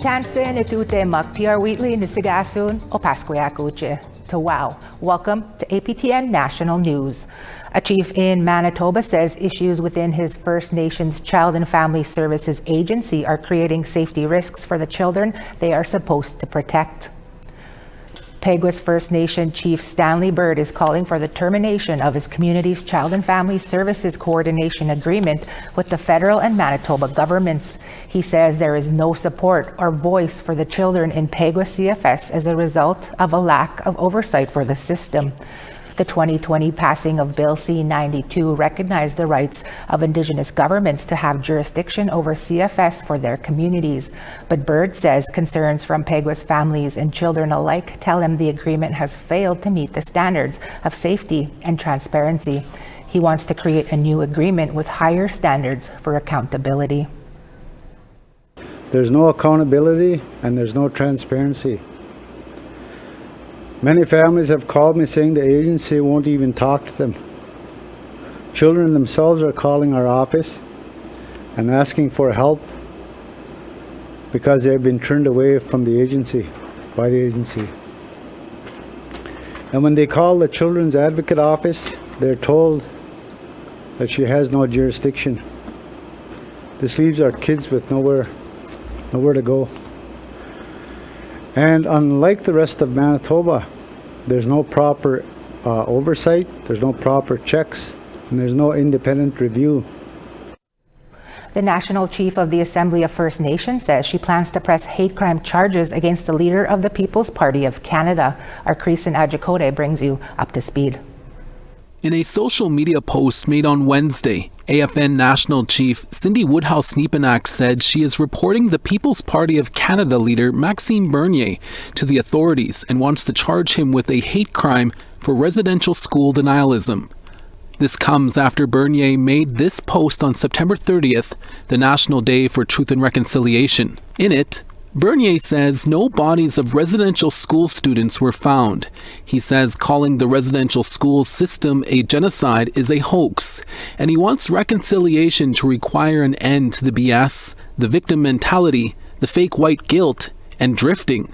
Tansin itute magpiar wheatly nisigasun o pasquyakuche. To wow. Welcome to APTN National News. A chief in Manitoba says issues within his First Nations Child and Family Services Agency are creating safety risks for the children they are supposed to protect. Peguis First Nation Chief Stanley Bird is calling for the termination of his community's Child and Family Services Coordination Agreement with the federal and Manitoba governments. He says there is no support or voice for the children in Peguis CFS as a result of a lack of oversight for the system. The 2020 passing of Bill C-92 recognized the rights of Indigenous governments to have jurisdiction over CFS for their communities. But Bird says concerns from Peguis families and children alike tell him the agreement has failed to meet the standards of safety and transparency. He wants to create a new agreement with higher standards for accountability. There's no accountability and there's no transparency. Many families have called me saying the agency won't even talk to them. Children themselves are calling our office and asking for help because they've been turned away from the agency, by the agency. And when they call the Children's Advocate Office, they're told that she has no jurisdiction. This leaves our kids with nowhere to go. And unlike the rest of Manitoba, there's no proper oversight, there's no proper checks, and there's no independent review. The National Chief of the Assembly of First Nations says she plans to press hate crime charges against the leader of the People's Party of Canada. Our Creason Adjikote brings you up to speed. In a social media post made on Wednesday, APTN National Chief Cindy Woodhouse-Nepenak said she is reporting the People's Party of Canada leader Maxime Bernier to the authorities and wants to charge him with a hate crime for residential school denialism. This comes after Bernier made this post on September 30th, the National Day for Truth and Reconciliation. In it, Bernier says no bodies of residential school students were found. He says calling the residential school system a genocide is a hoax, and he wants reconciliation to require an end to the BS, the victim mentality, the fake white guilt, and drifting.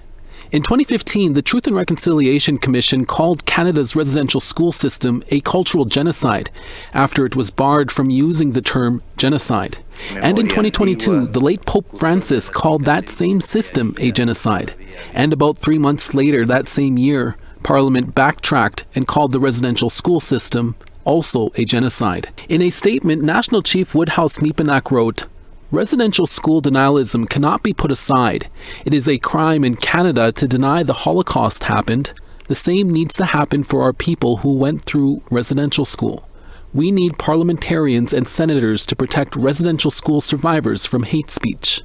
In 2015, the Truth and Reconciliation Commission called Canada's residential school system a cultural genocide after it was barred from using the term genocide. And in 2022, the late Pope Francis called that same system a genocide. And about 3 months later that same year, Parliament backtracked and called the residential school system also a genocide. In a statement, National Chief Woodhouse-Nepenak wrote, "Residential school denialism cannot be put aside. It is a crime in Canada to deny the Holocaust happened. The same needs to happen for our people who went through residential school. We need parliamentarians and senators to protect residential school survivors from hate speech."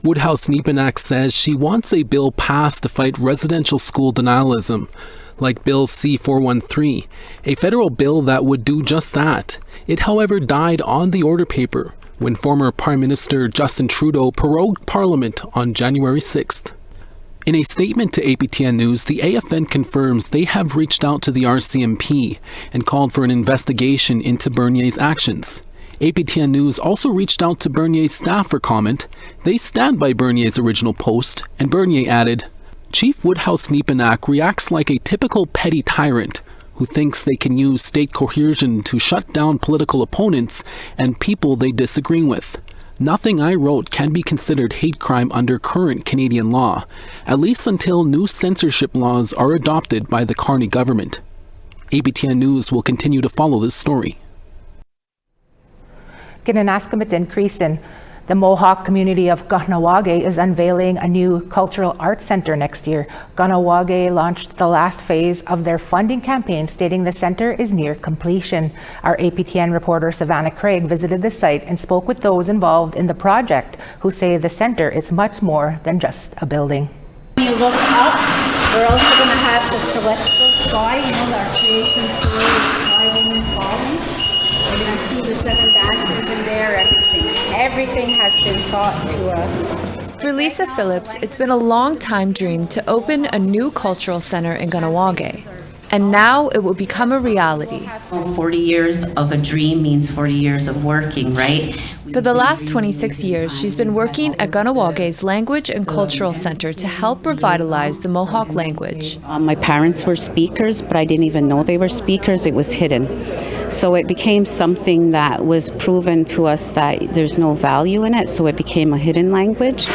Woodhouse-Nepenak says she wants a bill passed to fight residential school denialism, like Bill C-413, a federal bill that would do just that. It, however, died on the order paper when former Prime Minister Justin Trudeau prorogued Parliament on January 6th. In a statement to APTN News, the AFN confirms they have reached out to the RCMP and called for an investigation into Bernier's actions. APTN News also reached out to Bernier's staff for comment. They stand by Bernier's original post, and Bernier added, "Chief Woodhouse-Nepenak reacts like a typical petty tyrant who thinks they can use state coercion to shut down political opponents and people they disagree with. Nothing I wrote can be considered hate crime under current Canadian law, at least until new censorship laws are adopted by the Carney government." APTN News will continue to follow this story. Kinanaskamitin Creason. The Mohawk community of Kahnawake is unveiling a new cultural arts center next year. Kahnawake launched the last phase of their funding campaign, stating the center is near completion. Our APTN reporter Savannah Craig visited the site and spoke with those involved in the project, who say the center is much more than just a building. When you look up, we're also going to have the celestial sky, our creation story is rising and falling. You're going to see the 7 dancers in there, everything. Everything has been thought to us. For Lisa Phillips, it's been a long-time dream to open a new cultural center in Kahnawake, and now it will become a reality. 40 years of a dream means 40 years of working, right? For the last 26 years, she's been working at Kahnawake Language and Cultural Center to help revitalize the Mohawk language. My parents were speakers, but I didn't even know they were speakers. It was hidden. So it became something that was proven to us that there's no value in it, so it became a hidden language.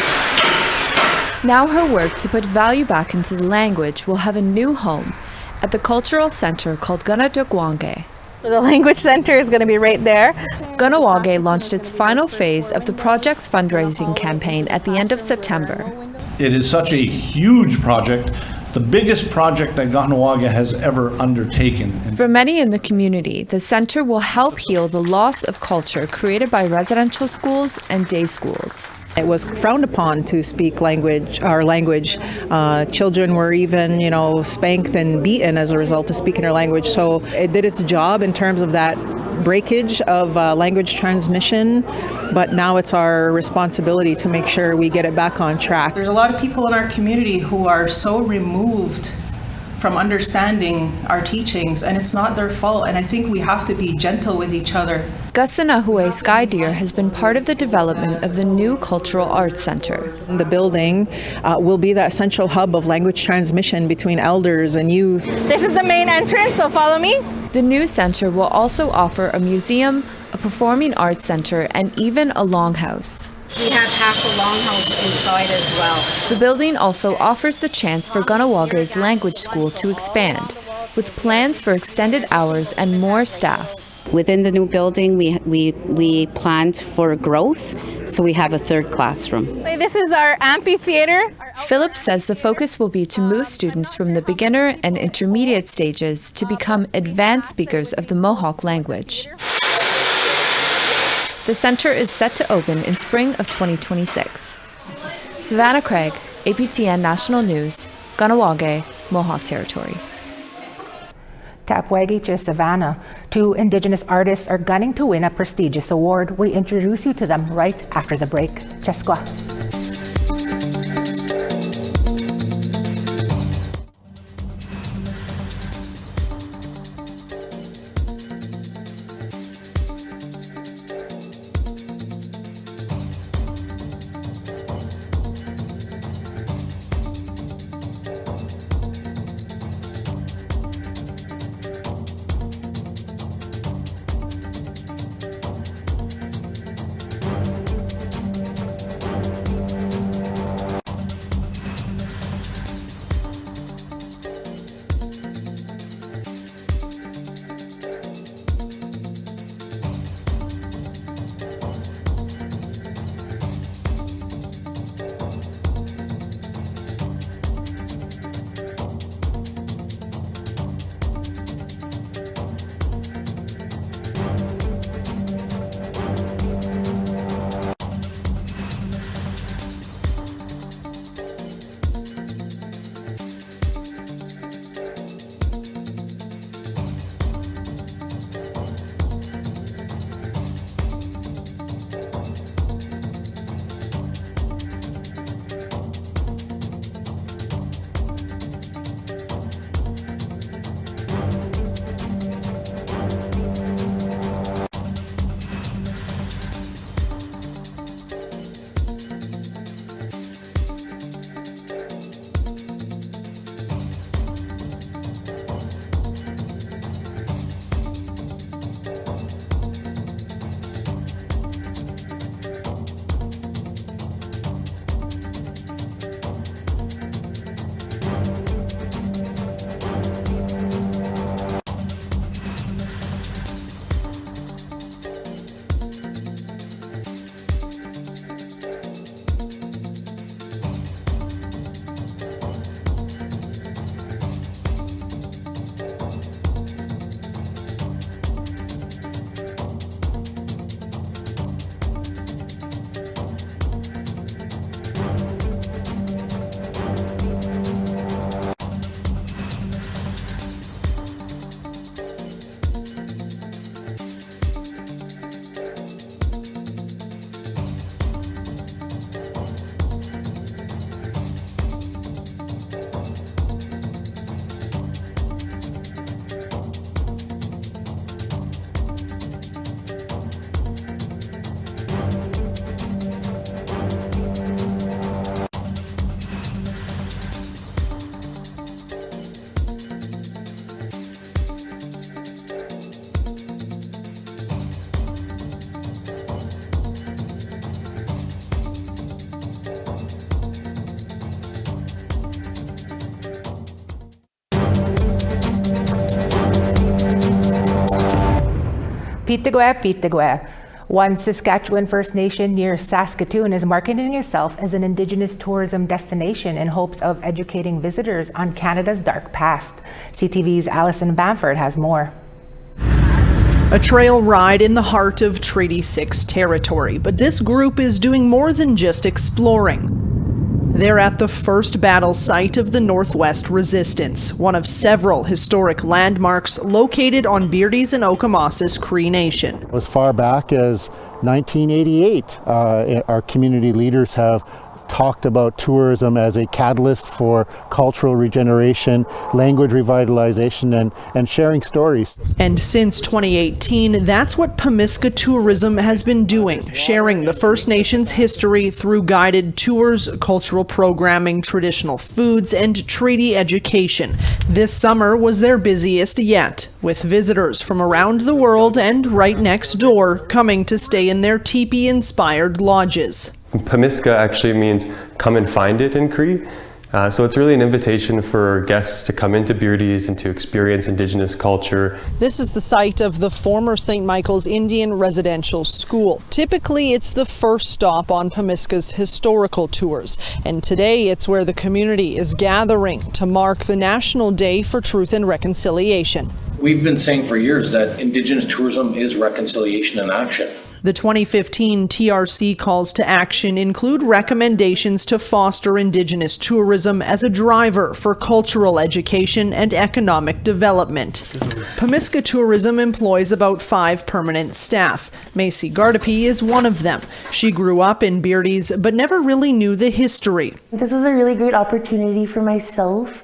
Now her work to put value back into the language will have a new home at the cultural center called Kahnawake. So the language center is going to be right there. Kahnawake launched its final phase of the project's fundraising campaign at the end of September. It is such a huge project, the biggest project that Kahnawake has ever undertaken. For many in the community, the center will help heal the loss of culture created by residential schools and day schools. It was frowned upon to speak our language. Children were even, spanked and beaten as a result of speaking our language. So it did its job in terms of that breakage of language transmission, but now it's our responsibility to make sure we get it back on track. There's a lot of people in our community who are so removed from understanding our teachings, and it's not their fault, and I think we have to be gentle with each other. Kasanahue Sky Deer has been part of the development of the new Cultural Arts Center. The building will be that central hub of language transmission between elders and youth. This is the main entrance, so follow me. The new center will also offer a museum, a performing arts center, and even a longhouse. We have half a longhouse inside as well. The building also offers the chance for Kahnawake Language School to expand, with plans for extended hours and more staff. Within the new building, we planned for growth, so we have a third classroom. This is our amphitheater. Philip says the focus will be to move students from the beginner and intermediate stages to become advanced speakers of the Mohawk language. The center is set to open in spring of 2026. Savannah Craig, APTN National News, Kahnawake, Mohawk Territory. Tapwagi to Savannah. 2 Indigenous artists are gunning to win a prestigious award. We introduce you to them right after the break. Cheskwa. Pitigwe. One Saskatchewan First Nation near Saskatoon is marketing itself as an Indigenous tourism destination in hopes of educating visitors on Canada's dark past. CTV's Alison Bamford has more. A trail ride in the heart of Treaty 6 territory, but this group is doing more than just exploring. They're at the first battle site of the Northwest Resistance, one of several historic landmarks located on Beardy's and Okamas's Cree Nation. As far back as 1988, our community leaders have talked about tourism as a catalyst for cultural regeneration, language revitalization, and sharing stories. And since 2018, that's what Pemiska Tourism has been doing, sharing the First Nations history through guided tours, cultural programming, traditional foods, and treaty education. This summer was their busiest yet, with visitors from around the world and right next door coming to stay in their teepee-inspired lodges. Pemiska actually means come and find it in Cree. So it's really an invitation for guests to come into Beardy's and to experience Indigenous culture. This is the site of the former St. Michael's Indian Residential School. Typically, it's the first stop on Pemiska's historical tours. And today, it's where the community is gathering to mark the National Day for Truth and Reconciliation. We've been saying for years that Indigenous tourism is reconciliation in action. The 2015 TRC calls to action include recommendations to foster Indigenous tourism as a driver for cultural education and economic development. Pemiska Tourism employs about 5 permanent staff. Macy Gardapi is one of them. She grew up in Beardy's but never really knew the history. This was a really great opportunity for myself,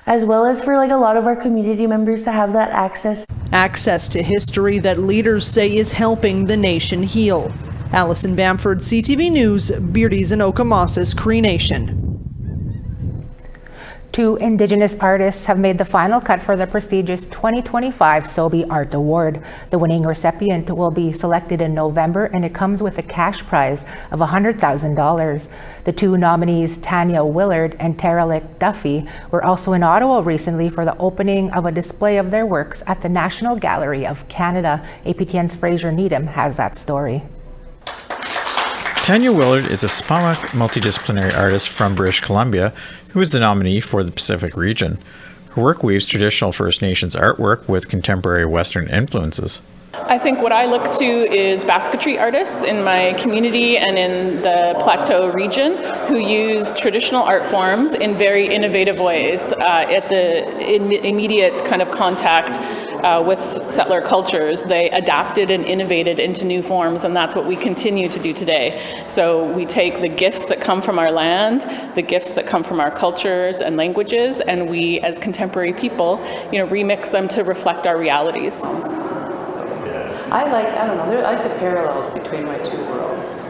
as well as for a lot of our community members to have that access. Access to history that leaders say is helping the nation heal. Alison Bamford, CTV News, Beardy's and Okamas's Cree Nation. 2 Indigenous artists have made the final cut for the prestigious 2025 Sobey Art Award. The winning recipient will be selected in November, and it comes with a cash prize of $100,000. The 2 nominees, Tanya Willard and Teralik Duffy, were also in Ottawa recently for the opening of a display of their works at the National Gallery of Canada. APTN's Fraser Needham has that story. Tanya Willard is a SPAMAC multidisciplinary artist from British Columbia who is the nominee for the Pacific region. Her work weaves traditional First Nations artwork with contemporary Western influences. I think what I look to is basketry artists in my community and in the Plateau region who use traditional art forms in very innovative ways at the immediate kind of contact with settler cultures. They adapted and innovated into new forms, and that's what we continue to do today. So we take the gifts that come from our land, the gifts that come from our cultures and languages, and we as contemporary people, remix them to reflect our realities. I like the parallels between my 2 worlds.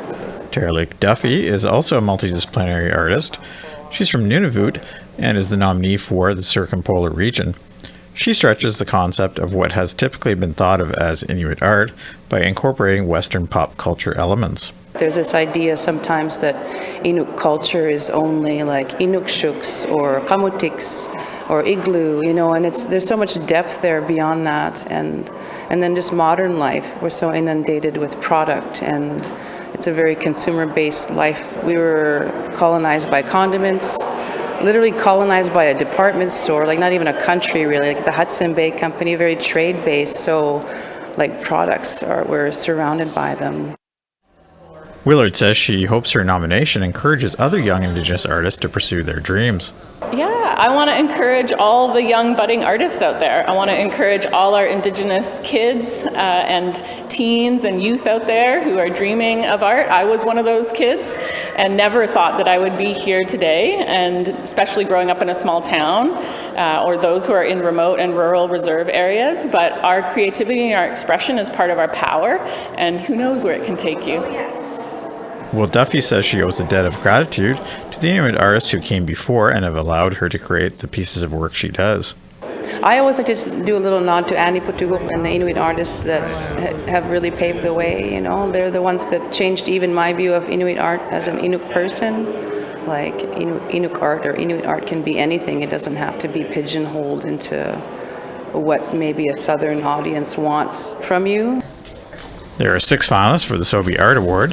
Teralik Duffy is also a multidisciplinary artist. She's from Nunavut and is the nominee for the Circumpolar region. She stretches the concept of what has typically been thought of as Inuit art by incorporating Western pop culture elements. There's this idea sometimes that Inuk culture is only like Inukshuks or Kamutiks or Igloo, and there's so much depth there beyond that. And then just modern life, we're so inundated with product, and it's a very consumer-based life. We were colonized by condiments, literally colonized by a department store, not even a country really, like the Hudson Bay Company, very trade-based, so products we're surrounded by them. Willard says she hopes her nomination encourages other young Indigenous artists to pursue their dreams. Yeah, I want to encourage all the young budding artists out there. I want to encourage all our Indigenous kids and teens and youth out there who are dreaming of art. I was one of those kids and never thought that I would be here today, and especially growing up in a small town or those who are in remote and rural reserve areas. But our creativity and our expression is part of our power, and who knows where it can take you. Well, Duffy says she owes a debt of gratitude to the Inuit artists who came before and have allowed her to create the pieces of work she does. I always like to do a little nod to Annie Putugup and the Inuit artists that have really paved the way. They're the ones that changed even my view of Inuit art as an Inuk person. Inuk art or Inuit art can be anything. It doesn't have to be pigeonholed into what maybe a southern audience wants from you. There are 6 finalists for the Sobey Art Award.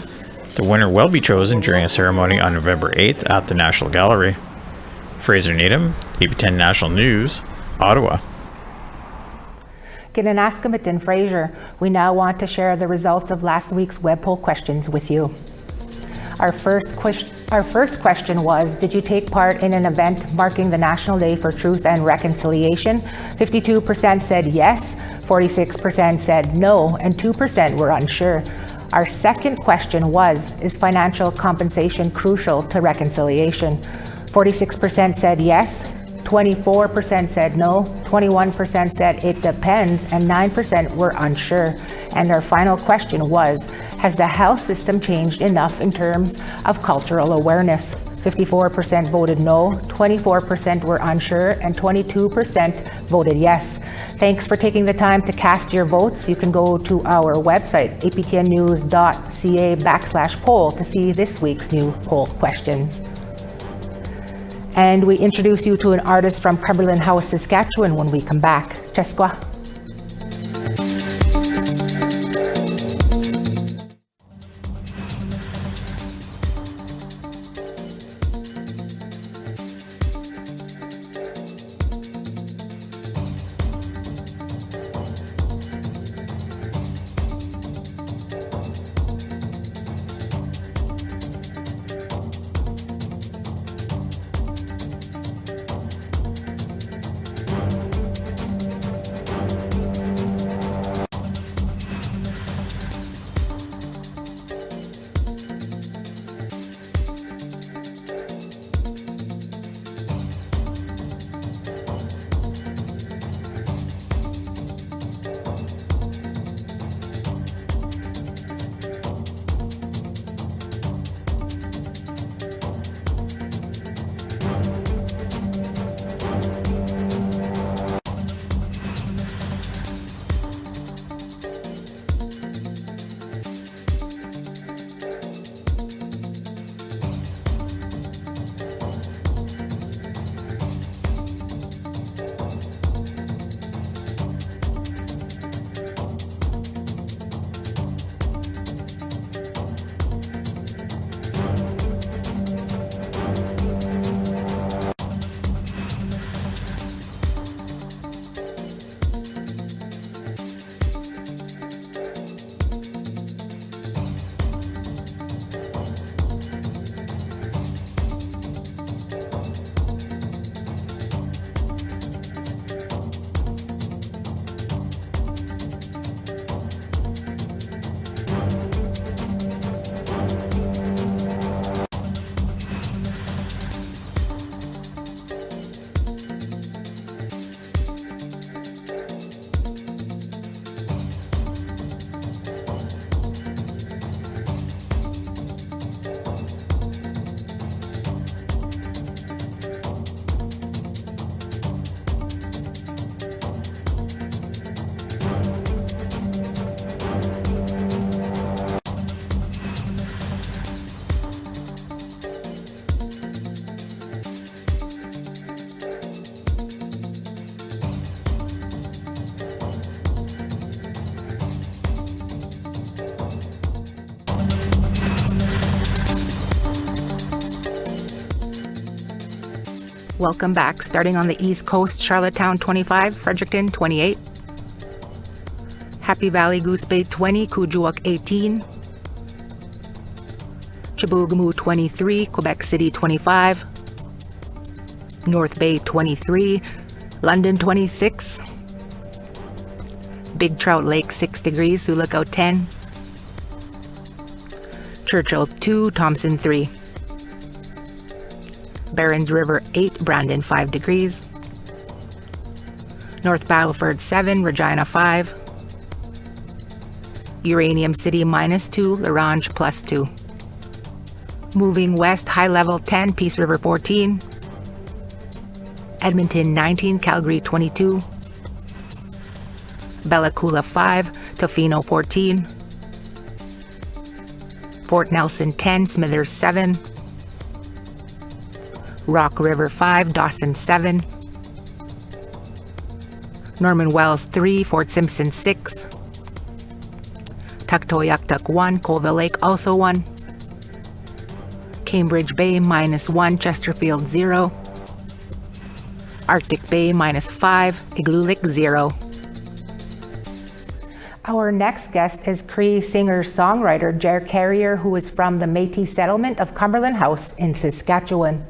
The winner will be chosen during a ceremony on November 8th at the National Gallery. Fraser Needham, APTN National News, Ottawa. Ginanaskamatin Fraser, we now want to share the results of last week's web poll questions with you. Our first question was, did you take part in an event marking the National Day for Truth and Reconciliation? 52% said yes, 46% said no, and 2% were unsure. Our second question was, is financial compensation crucial to reconciliation? 46% said yes, 24% said no, 21% said it depends, and 9% were unsure. And our final question was, has the health system changed enough in terms of cultural awareness? 54% voted no, 24% were unsure, and 22% voted yes. Thanks for taking the time to cast your votes. You can go to our website, aptnnews.ca/poll, to see this week's new poll questions. And we introduce you to an artist from Cumberland House, Saskatchewan when we come back. Cheskwa. Welcome back. Starting on the East Coast, Charlottetown 25, Fredericton 28, Happy Valley Goose Bay 20, Kuujjuaq 18, Chibougamau 23, Quebec City 25, North Bay 23, London 26, Big Trout Lake 6 degrees, Sioux Lookout 10, Churchill 2, Thompson 3, Barons River 8, Brandon 5 degrees, North Battleford 7, Regina 5, Uranium City -2, La Ronge +2. Moving west, High Level 10, Peace River 14, Edmonton 19, Calgary 22, Bella Coola 5, Tofino 14, Fort Nelson 10, Smithers 7, Rock River 5, Dawson 7, Norman Wells 3, Fort Simpson 6, Tuktoyaktuk 1, Colville Lake also 1. Cambridge Bay -1, Chesterfield 0. Arctic Bay -5, Igloolik 0. Our next guest is Cree singer-songwriter Jer Carrier, who is from the Métis settlement of Cumberland House in Saskatchewan.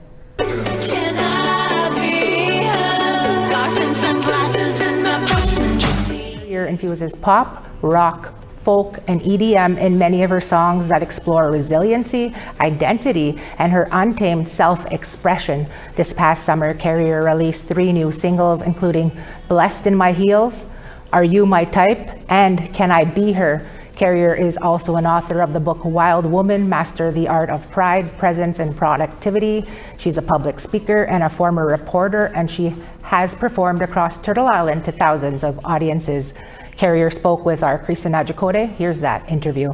Carrier infuses pop, rock, folk, and EDM in many of her songs that explore resiliency, identity, and her untamed self-expression. This past summer, Carrier released 3 new singles, including Blessed in My Heels, Are You My Type, and Can I Be Her? Carrier is also an author of the book Wild Woman, Master the Art of Pride, Presence, and Productivity. She's a public speaker and a former reporter, and she has performed across Turtle Island to thousands of audiences. Carrier spoke with our Krista Najikode. Here's that interview.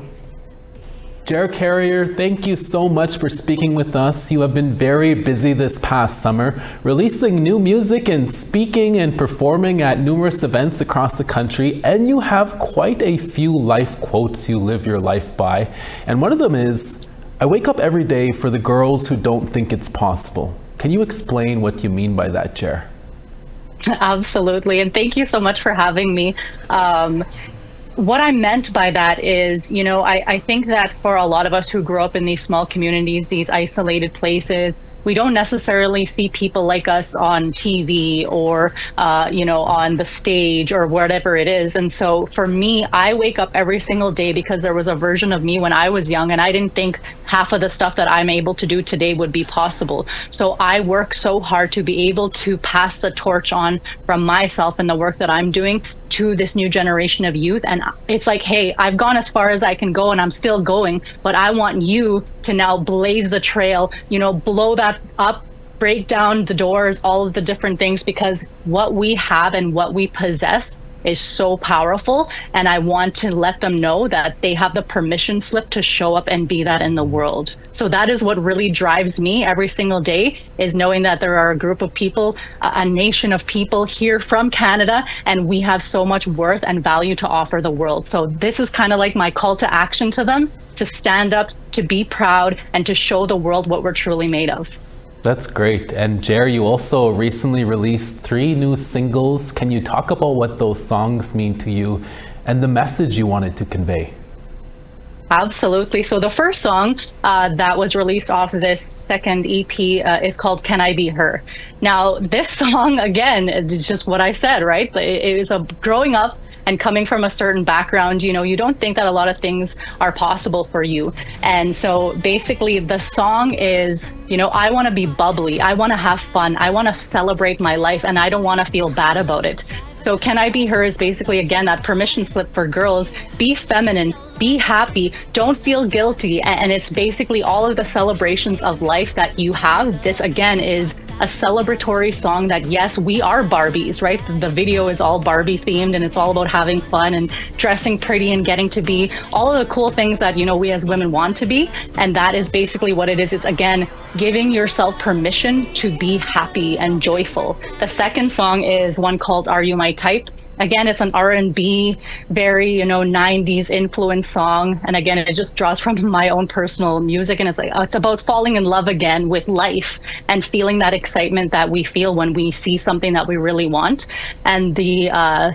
Jer Carrier, thank you so much for speaking with us. You have been very busy this past summer, releasing new music and speaking and performing at numerous events across the country, and you have quite a few life quotes you live your life by. And one of them is, I wake up every day for the girls who don't think it's possible. Can you explain what you mean by that, Jer? Absolutely, and thank you so much for having me. What I meant by that is, you know, I think that for a lot of us who grow up in these small communities, these isolated places, we don't necessarily see people like us on TV or, you know, on the stage or whatever it is. And so for me, I wake up every single day because there was a version of me when I was young and I didn't think half of the stuff that I'm able to do today would be possible. So I work so hard to be able to pass the torch on from myself and the work that I'm doing to this new generation of youth. And it's like, hey, I've gone as far as I can go and I'm still going, but I want you to now blaze the trail, you know, blow that up, break down the doors, all of the different things, because what we have and what we possess is so powerful. And I want to let them know that they have the permission slip to show up and be that in the world. So that is what really drives me every single day, is knowing that there are a group of people, a nation of people here from Canada, and we have so much worth and value to offer the world. So this is kind of like my call to action to them, to stand up, to be proud, and to show the world what we're truly made of. That's great. And Jer, you also recently released 3 new singles. Can you talk about what those songs mean to you and the message you wanted to convey? Absolutely. So the first song that was released off this second EP is called Can I Be Her? Now, this song, again, is just what I said, right? It was growing up and coming from a certain background, you know, you don't think that a lot of things are possible for you. And so basically the song is, you know, I want to be bubbly. I want to have fun. I want to celebrate my life, and I don't want to feel bad about it. So Can I Be Her is basically, again, that permission slip for girls. Be feminine, be happy, don't feel guilty. And it's basically all of the celebrations of life that you have. This, again, is a celebratory song that, yes, we are Barbies, right? The video is all Barbie themed, and it's all about having fun and dressing pretty and getting to be all of the cool things that, you know, we as women want to be. And that is basically what it is. It's, again, giving yourself permission to be happy and joyful. The second song is one called Are You My Type? Again, it's an R&B, very, you know, 90s influence song. And again, it just draws from my own personal music. And it's like, it's about falling in love again with life and feeling that excitement that we feel when we see something that we really want. And the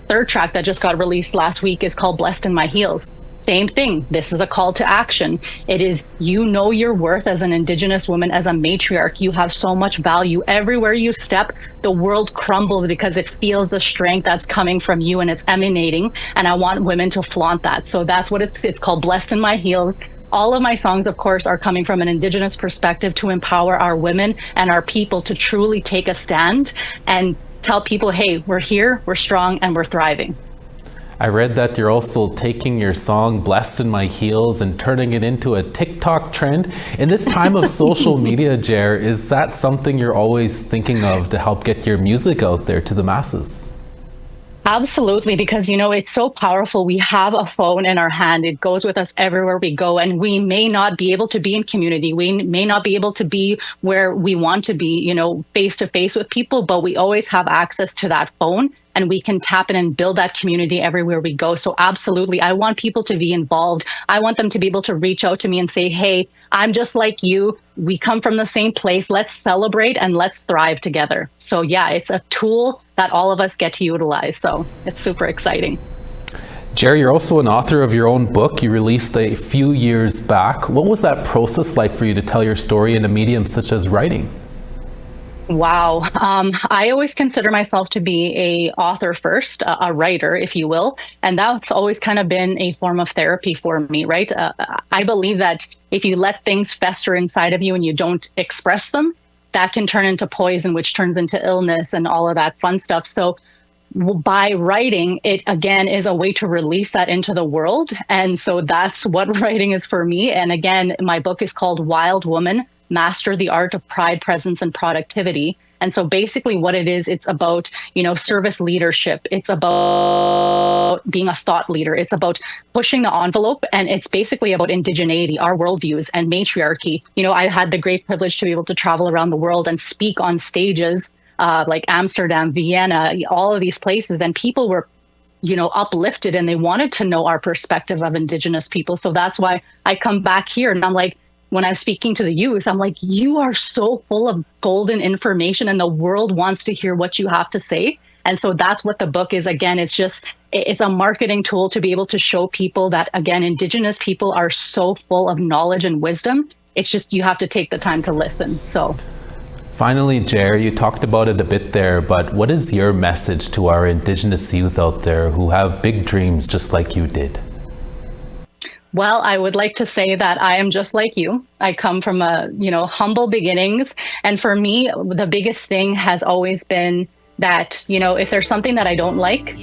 third track that just got released last week is called Blessed in My Heels. Same thing. This is a call to action. It is, you know your worth as an Indigenous woman, as a matriarch. You have so much value. Everywhere you step, the world crumbles because it feels the strength that's coming from you and it's emanating. And I want women to flaunt that. So that's what it's called, Blessed in My Heels. All of my songs, of course, are coming from an Indigenous perspective to empower our women and our people to truly take a stand and tell people, hey, we're here, we're strong, and we're thriving. I read that you're also taking your song Blessed in My Heels and turning it into a TikTok trend. In this time of social media, Jer, is that something you're always thinking of to help get your music out there to the masses? Absolutely, because it's so powerful. We have a phone in our hand. It goes with us everywhere we go, and we may not be able to be in community. We may not be able to be where we want to be, face to face with people, but we always have access to that phone, and we can tap in and build that community everywhere we go. So absolutely, I want people to be involved. I want them to be able to reach out to me and say, hey, I'm just like you. We come from the same place. Let's celebrate and let's thrive together. So yeah, it's a tool that all of us get to utilize. So it's super exciting. Jerry, you're also an author of your own book you released a few years back. What was that process like for you to tell your story in a medium such as writing? Wow. I always consider myself to be a author first, a writer, if you will. And that's always kind of been a form of therapy for me, right? I believe that if you let things fester inside of you and you don't express them, that can turn into poison, which turns into illness and all of that fun stuff. So by writing, it again is a way to release that into the world. And so that's what writing is for me. And again, my book is called Wild Woman: Master the Art of Pride, Presence, and Productivity. And so basically what it is, it's about, service leadership. It's about being a thought leader. It's about pushing the envelope. And it's basically about indigeneity, our worldviews, and matriarchy. I had the great privilege to be able to travel around the world and speak on stages like Amsterdam, Vienna, all of these places. And people were uplifted, and they wanted to know our perspective of Indigenous people. So that's why I come back here and I'm like, when I'm speaking to the youth, I'm like, you are so full of golden information and the world wants to hear what you have to say. And so that's what the book is. Again, it's a marketing tool to be able to show people that, again, Indigenous people are so full of knowledge and wisdom. It's just, you have to take the time to listen. So finally, Jer, you talked about it a bit there, but what is your message to our Indigenous youth out there who have big dreams just like you did? Well, I would like to say that I am just like you. I come from humble beginnings. And for me, the biggest thing has always been that, if there's something that I don't like,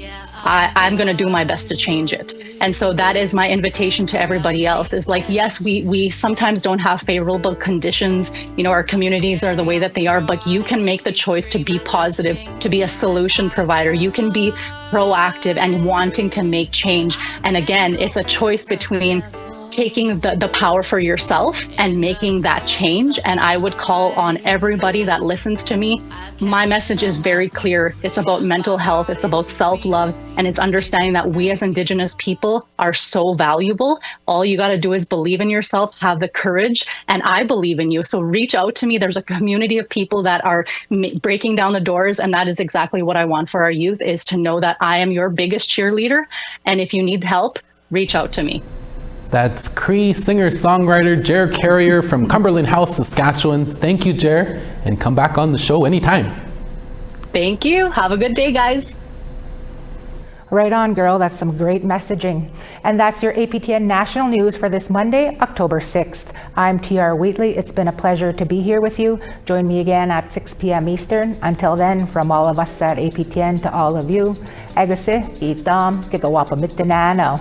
I'm going to do my best to change it. And so that is my invitation to everybody else is like, yes, we sometimes don't have favorable conditions. Our communities are the way that they are, but you can make the choice to be positive, to be a solution provider. You can be proactive and wanting to make change. And again, it's a choice between taking the power for yourself and making that change. And I would call on everybody that listens to me. My message is very clear. It's about mental health. It's about self-love. And it's understanding that we as Indigenous people are so valuable. All you got to do is believe in yourself, have the courage, and I believe in you. So reach out to me. There's a community of people that are breaking down the doors. And that is exactly what I want for our youth, is to know that I am your biggest cheerleader. And if you need help, reach out to me. That's Cree singer-songwriter Jer Carrier from Cumberland House, Saskatchewan. Thank you, Jer, and come back on the show anytime. Thank you. Have a good day, guys. Right on, girl. That's some great messaging. And that's your APTN National News for this Monday, October 6th. I'm TR Wheatley. It's been a pleasure to be here with you. Join me again at 6 p.m. Eastern. Until then, from all of us at APTN to all of you, Egase, Itam, Kikawapa Mitanano.